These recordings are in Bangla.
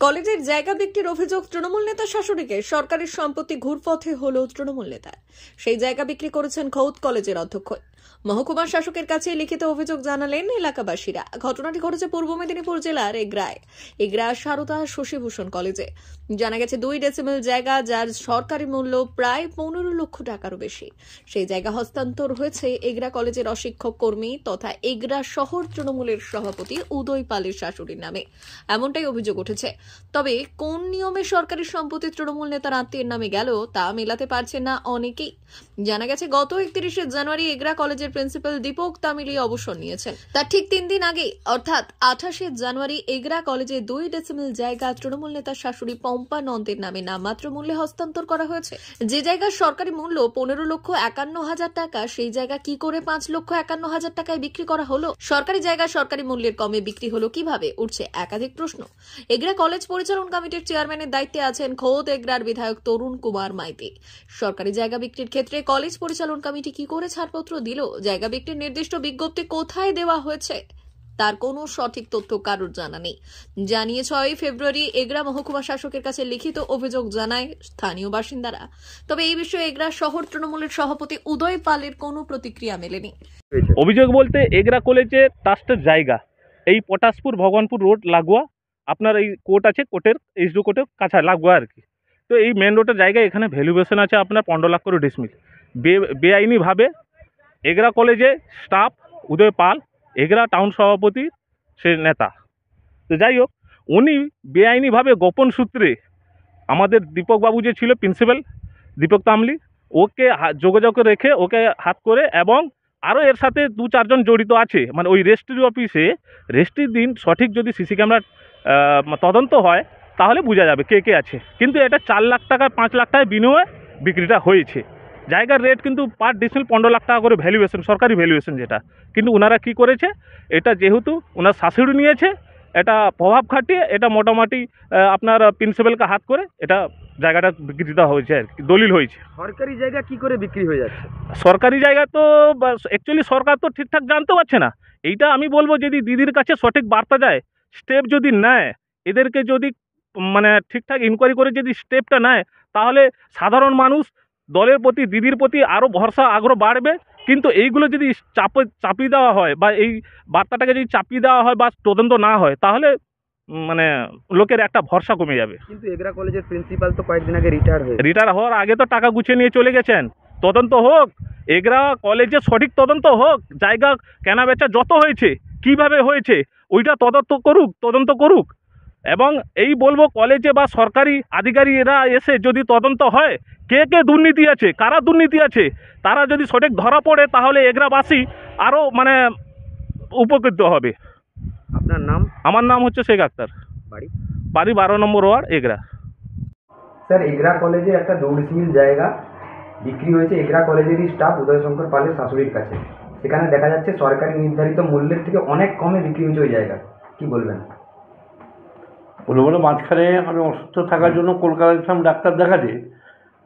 কলেজের জায়গা বিক্রির অভিযোগ তৃণমূল নেতা শাশুড়িকে। সরকারি সম্পত্তি ঘুরপথে হলো তৃণমূল নেতা। সেই জায়গা বিক্রি করেছেন খৌদ কলেজের অধ্যক্ষ। মহকুমা শাসকের কাছে লিখিত অভিযোগ জানালেন এলাকাবাসীরা। ঘটনাটি ঘটেছে পূর্ব মেদিনীপুর জেলার এগরা সারদা শশীভূষণ কলেজে। জানা গেছে 2 ডেসিমেল জায়গা, যার সরকারি মূল্য প্রায় 15 লক্ষ টাকারও বেশি। সেই জায়গা হস্তান্তর হয়েছে এগরা কলেজের অশিক্ষক কর্মী তথা এগরা শহর তৃণমূলের সভাপতি উদয় পালের শাশুড়ির নামে, এমনটাই অভিযোগ উঠেছে। তবে কোন নিয়মে সরকারি সম্পত্তি তৃণমূল নেতার আত্মীয়ের নামে গেল তা মেলাতে পারছেন না অনেকেই। জানা গেছে গত 31শে জানুয়ারি এগরা কলেজের প্রিন্সিপাল দীপক তামিলি অবসর নিয়েছেন। তার ঠিক 3 দিন আগে অর্থাৎ 28শে জানুয়ারি এগরা কলেজে 2 ডেসিমেল জায়গা তৃণমূল নেতার শাশুড়ি পম্পা নন্দের নামে নামমাত্র মূল্যে হস্তান্তর করা হয়েছে। যে জায়গার সরকারি মূল্য 15,51,000 টাকা, সেই জায়গা কি করে 5,51,000 টাকায় বিক্রি করা হলো? সরকারি জায়গা সরকারি মূল্যের কমে বিক্রি হলো কিভাবে, উঠছে একাধিক প্রশ্ন। এগরা কলেজ পরিচালন কমিটির চেয়ারম্যানের দায়িত্বে আছেন খোদ এগরার বিধায়ক তরুণ কুমার মাইতি। সরকারি জায়গা বিক্রির ক্ষেত্রে কলেজ পরিচালন কমিটি কি করে ছাড়পত্র দিল? জায়গা বিক্রির নির্দিষ্ট বিজ্ঞপ্তি কোথায় দেওয়া হয়েছে তার কোনো সঠিক তথ্য কারোর জানা নেই। জানিয়ে 6 ফেব্রুয়ারি এগরা মহকুমা শাসকের কাছে লিখিত অভিযোগ জানায় স্থানীয় বাসিন্দারা। তবে এই বিষয়ে এগরা শহর তৃণমূলের সভাপতি উদয় পালের কোনো প্রতিক্রিয়া মেলেনি। অভিযোগ বলতে এগরা কলেজে ট্রাস্টের জায়গা, এই পটাশপুর ভগবানপুর রোড লাগোয়া, আপনার এই কোর্ট আছে, কোর্টের এইচডি কোর্টের কাছা লাগোয়া আর কি। তো এই মেন রোডের জায়গায় এখানে ভ্যালুয়েশন আছে আপনার 15 লাখ করে ডিসমিল। বেআইনিভাবে এগরা কলেজে স্টাফ উদয় পাল, এগরা টাউন সভাপতি সে নেতা, তো যাই হোক, উনি বেআইনিভাবে গোপন সূত্রে আমাদের দীপকবাবু যে ছিল প্রিন্সিপাল দীপক তামলি, ওকে যোগাযোগ রেখে ওকে হাত করে, এবং আরও এর সাথে 2-4 জন জড়িত আছে। মানে ওই রেজিস্ট্রি অফিসে রেজিস্ট্রির দিন সঠিক যদি সিসি ক্যামেরা তদন্ত হয় তাহলে বোঝা যাবে কে কে আছে। কিন্তু এটা 4 লাখ টাকা 5 লাখ টাকায় বিনিময়ে বিক্রিটা হয়েছে। জায়গার রেট কিন্তু পার ডিসমিল 15 লাখ টাকা করে ভ্যালুয়েশন, সরকারি ভ্যালুয়েশন যেটা। কিন্তু ওনারা কি করেছে, এটা যেহেতু ওনার শাশুড়ি নিয়েছে, এটা প্রভাব খাটিয়ে এটা মোটামুটি আপনার প্রিন্সিপালকে হাত করে এটা জায়গাটা বিক্রিটা হয়েছে আর কি, দলিল হয়েছে। সরকারি জায়গা কি করে বিক্রি হয়ে যাচ্ছে? সরকারি জায়গা তো অ্যাকচুয়ালি সরকার তো ঠিকঠাক জানতে পারছে না। এইটা আমি বলবো যদি দিদির কাছে সঠিক বার্তা যায়, স্টেপ যদি নেয়, এদেরকে যদি মানে ঠিকঠাক ইনকোয়ারি করে যদি স্টেপটা নেয়, তাহলে সাধারণ মানুষ দলের প্রতি, দিদির প্রতি আরও ভরসা আগ্রহ বাড়বে। কিন্তু এইগুলো যদি চাপিয়ে দেওয়া হয়, বা এই বার্তাটাকে যদি চাপিয়ে দেওয়া হয় বা তদন্ত না হয়, তাহলে মানে লোকের একটা ভরসা কমে যাবে। কিন্তু এগরা কলেজের প্রিন্সিপাল তো কয়েকদিন আগে রিটায়ার হওয়ার আগে তো টাকা গুছিয়ে নিয়ে চলে গেছেন। তদন্ত হোক, এগরা কলেজে সঠিক তদন্ত হোক, জায়গা কেনা বেচা যত হয়েছে কিভাবে হয়েছে ওইটা তদন্ত করুক। এবং এই বলবো কলেজে বা সরকারি আধিকারিকরা এসে যদি তদন্ত হয় কে কে দুর্নীতি আছে, কারা দুর্নীতি আছে, তারা যদি সঠিক ধরা পড়ে তাহলে এগরাবাসী আরও মানে উপকৃত হবে। আপনার নাম? আমার নাম হচ্ছে শেখ আক্তার, বাড়ি 12 নম্বর ওয়ার্ড এগরা। স্যার, এগরা কলেজে একটা 2 ডেসিমেল জায়গা বিক্রি হয়েছে এগরা কলেজেরই স্টাফ উদয় শঙ্কর পালের শাশুড়ির কাছে। সেখানে দেখা যাচ্ছে সরকারি নির্ধারিত মূল্যের থেকে অনেক কমে বিক্রি হয়েছে ওই জায়গা, কি বলবেন? বলে মাঝখানে আমি অসুস্থ থাকার জন্য কলকাতা গেছিলাম ডাক্তার দেখাতে।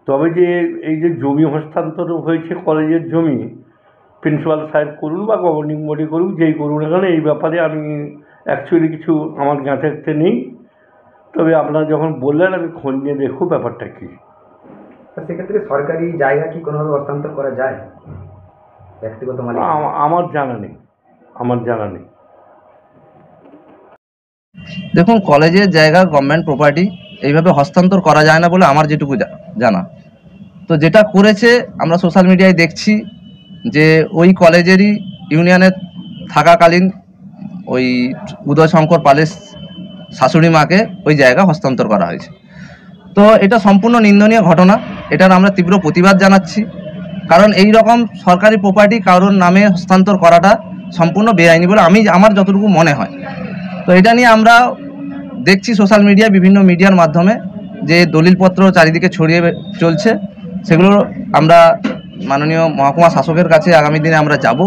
তবে যে এই যে জমি হস্তান্তর হয়েছে কলেজের জমি, প্রিন্সিপাল সাহেব করুন বা গভর্নিং বডি করুন, যেই করুন এখানে, এই ব্যাপারে আমি অ্যাকচুয়ালি কিছু আমার জ্ঞাতে নেই। তবে আপনারা যখন বললেন আমি খোঁজ নিয়ে দেখব ব্যাপারটা কী। সেক্ষেত্রে সরকারি জায়গা কি কোনোভাবে হস্তান্তর করা যায় ব্যক্তিগত মালিক? আমার জানা নেই। দেখুন, কলেজের জায়গা গভর্নমেন্ট প্রপার্টি, এইভাবে হস্তান্তর করা যায় না বলে আমার যেটুকু জানা। তো যেটা করেছে আমরা সোশ্যাল মিডিয়ায় দেখছি যে ওই কলেজেরই ইউনিয়নে থাকাকালীন ওই উদয় শঙ্কর পালের শাশুড়ি মাকে ওই জায়গা হস্তান্তর করা হয়েছে। তো এটা সম্পূর্ণ নিন্দনীয় ঘটনা, এটার আমরা তীব্র প্রতিবাদ জানাচ্ছি। কারণ এই রকম সরকারি প্রপার্টি কারোর নামে হস্তান্তর করাটা সম্পূর্ণ বেআইনি বলে আমার যতটুকু মনে হয়। তো এটা নিয়ে আমরা দেখছি সোশ্যাল মিডিয়ায়, বিভিন্ন মিডিয়ার মাধ্যমে যে দলিলপত্র চারিদিকে ছড়িয়ে চলছে, সেগুলো আমরা মাননীয় মহকুমা শাসকের কাছে আগামী দিনে আমরা যাব,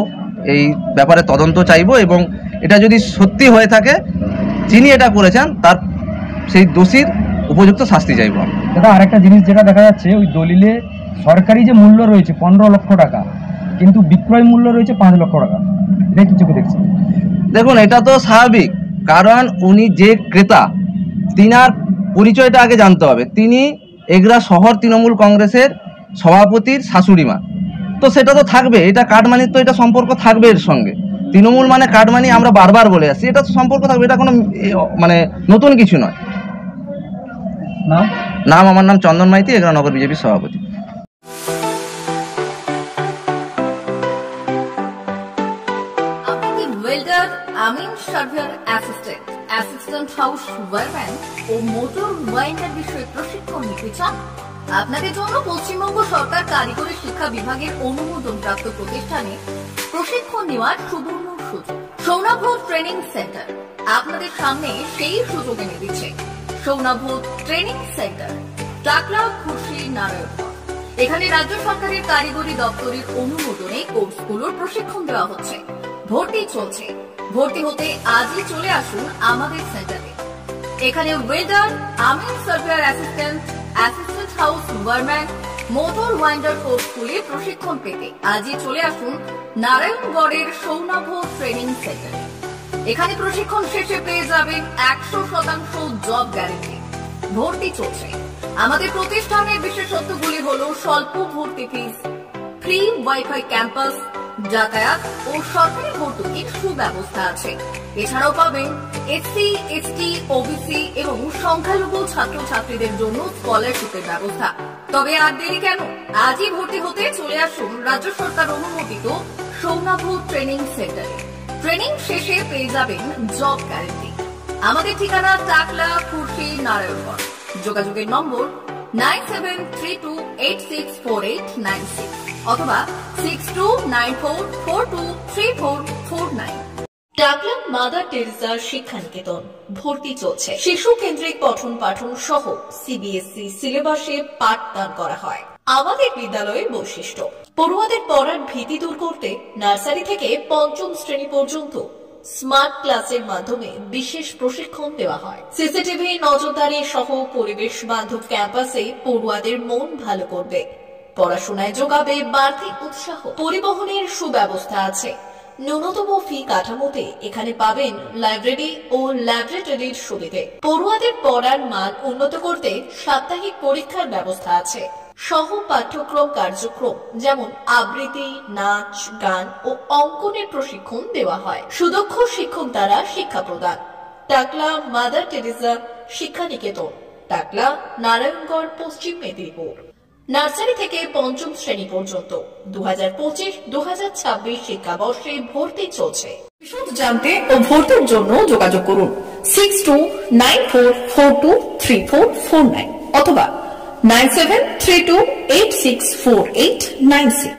এই ব্যাপারে তদন্ত চাইব, এবং এটা যদি সত্যি হয়ে থাকে যিনি এটা করেছেন তার সেই দোষীর উপযুক্ত শাস্তি চাইব। দাদা, আরেকটা জিনিস যেটা দেখা যাচ্ছে, ওই দলিলে সরকারি যে মূল্য রয়েছে 15 লক্ষ টাকা, কিন্তু বিক্রয় মূল্য রয়েছে 5 লক্ষ টাকা। এটা কি চোখে দেখছেন? দেখুন, এটা তো স্বাভাবিক, কারণ উনি যে ক্রেতা তিনার পরিচয়টা আগে জানতে হবে। তিনি এগরা শহর তৃণমূল কংগ্রেসের সভাপতির শাশুড়ি মা। তো সেটা তো থাকবে, এটা কাটমানির তো এটা সম্পর্ক থাকবে এর সঙ্গে। তৃণমূল মানে কাটমানি আমরা বারবার বলে আসছি, এটা তো সম্পর্ক থাকবে, এটা কোনো মানে নতুন কিছু নয়। নাম আমার নাম চন্দন মাইতি, এগরা নগর বিজেপির সভাপতি। ওয়েল্ডার, আমিন surveyor assistant, assistant house wireman ও মোটর ওয়াইন্ডার বিষয়ে প্রশিক্ষণ নিতে চান? আপনাদের জন্য পশ্চিমবঙ্গ সরকার কারিগরি শিক্ষা বিভাগের অনুমোদনপ্রাপ্ত প্রতিষ্ঠানে প্রশিক্ষণ নেওয়ার সুবর্ণ সুযোগ। সৌনাভ ট্রেনিং সেন্টার আপনাদের সামনে সেই সুযোগ এনে দিচ্ছে। সৌনাভ ট্রেনিং সেন্টার, টাকলা, খুশি, নারায়ণগঞ্জ। এখানে রাজ্য সরকারের কারিগরি দপ্তরের অনুমোদনে কোর্সগুলোর প্রশিক্ষণ দেওয়া হচ্ছে। ভর্তি চলছে। ভর্তি হতে আজই চলে আসুন আমাদের সেন্টারে। এখানে ওয়েল্ডার, আমিন surveyor assistant, assistant house wireman, motor winder কোর্সগুলি প্রশিক্ষণ পেতে আজই চলে আসুন নারায়ণগড়ের সৌনাভ ট্রেনিং সেন্টারে। এখানে প্রশিক্ষণ শেষে পেয়ে যাবেন 100% জব গ্যারেন্টি। ভর্তি চলছে। আমাদের প্রতিষ্ঠানের বিশেষত্বগুলি হল স্বল্প ভর্তি ফিস, ফ্রি ওয়াইফাই ক্যাম্পাস, যাতায়াত ও সরকারি ভর্তুকির সুব্যবস্থা আছে। এছাড়াও পাবেন এসসি, এসটি, ওবিসি এবং সংখ্যালঘু ছাত্রছাত্রীদের জন্য স্কলারশিপের ব্যবস্থা। তবে আর দেরি কেন, আজই ভর্তি হতে চলে আসুন রাজ্য সরকার অনুমোদিত সৌনাভ ট্রেনিং সেন্টারে। ট্রেনিং শেষে পেয়ে যাবেন জব গ্যারেন্টি। আমাদের ঠিকানা টাকলা, খুশি, নারায়ণগঞ্জ। যোগাযোগের নম্বর 9732864896 অথবা 6294423449। টাকলা মাদার টেরেসা শিক্ষানিকেতন। ভর্তি চলছে। শিশু কেন্দ্রিক পঠন পাঠন সহ সিবিএসই সিলেবাসে পাঠদান করা হয়। আমাদের বিদ্যালয়ের বৈশিষ্ট্য: পড়ুয়াদের পড়ার ভীতি দূর করতে নার্সারি থেকে পঞ্চম শ্রেণী পর্যন্ত স্মার্ট ক্লাসের মাধ্যমে বিশেষ প্রশিক্ষণ দেওয়া হয়। সিসিটিভি নজরদারি সহ পরিবেশ বান্ধব ক্যাম্পাসে পড়ুয়াদের মন ভালো করবে, পড়াশোনায় যোগাবে বাড়তি উৎসাহ। পরিবহনের সুব্যবস্থা আছে। ন্যূনতম ফি কাঠামোতে এখানে পাবেন লাইব্রেরি ও ল্যাবরেটরির সুবিধে। পড়ুয়াদের পড়ার মান উন্নত করতে সাপ্তাহিক পরীক্ষার ব্যবস্থা আছে। সহ পাঠ্যক্রম কার্যক্রম যেমন আবৃত্তি, নাচ, গান ও অঙ্কনের প্রশিক্ষণ দেওয়া হয়। সুদক্ষ শিক্ষক দ্বারা শিক্ষা প্রদান। টাকলা মাদার টেরেসা শিক্ষানিকেতন, টাকলা, নারায়ণগড়, পশ্চিম মেদিনীপুর। নার্সারি থেকে পঞ্চম শ্রেণী পর্যন্ত 2025-2026 শিক্ষাবর্ষে ভর্তি চলছে। বিশদ জানতে ও ভর্তির জন্য যোগাযোগ করুন 6294423449 অথবা 9732864896।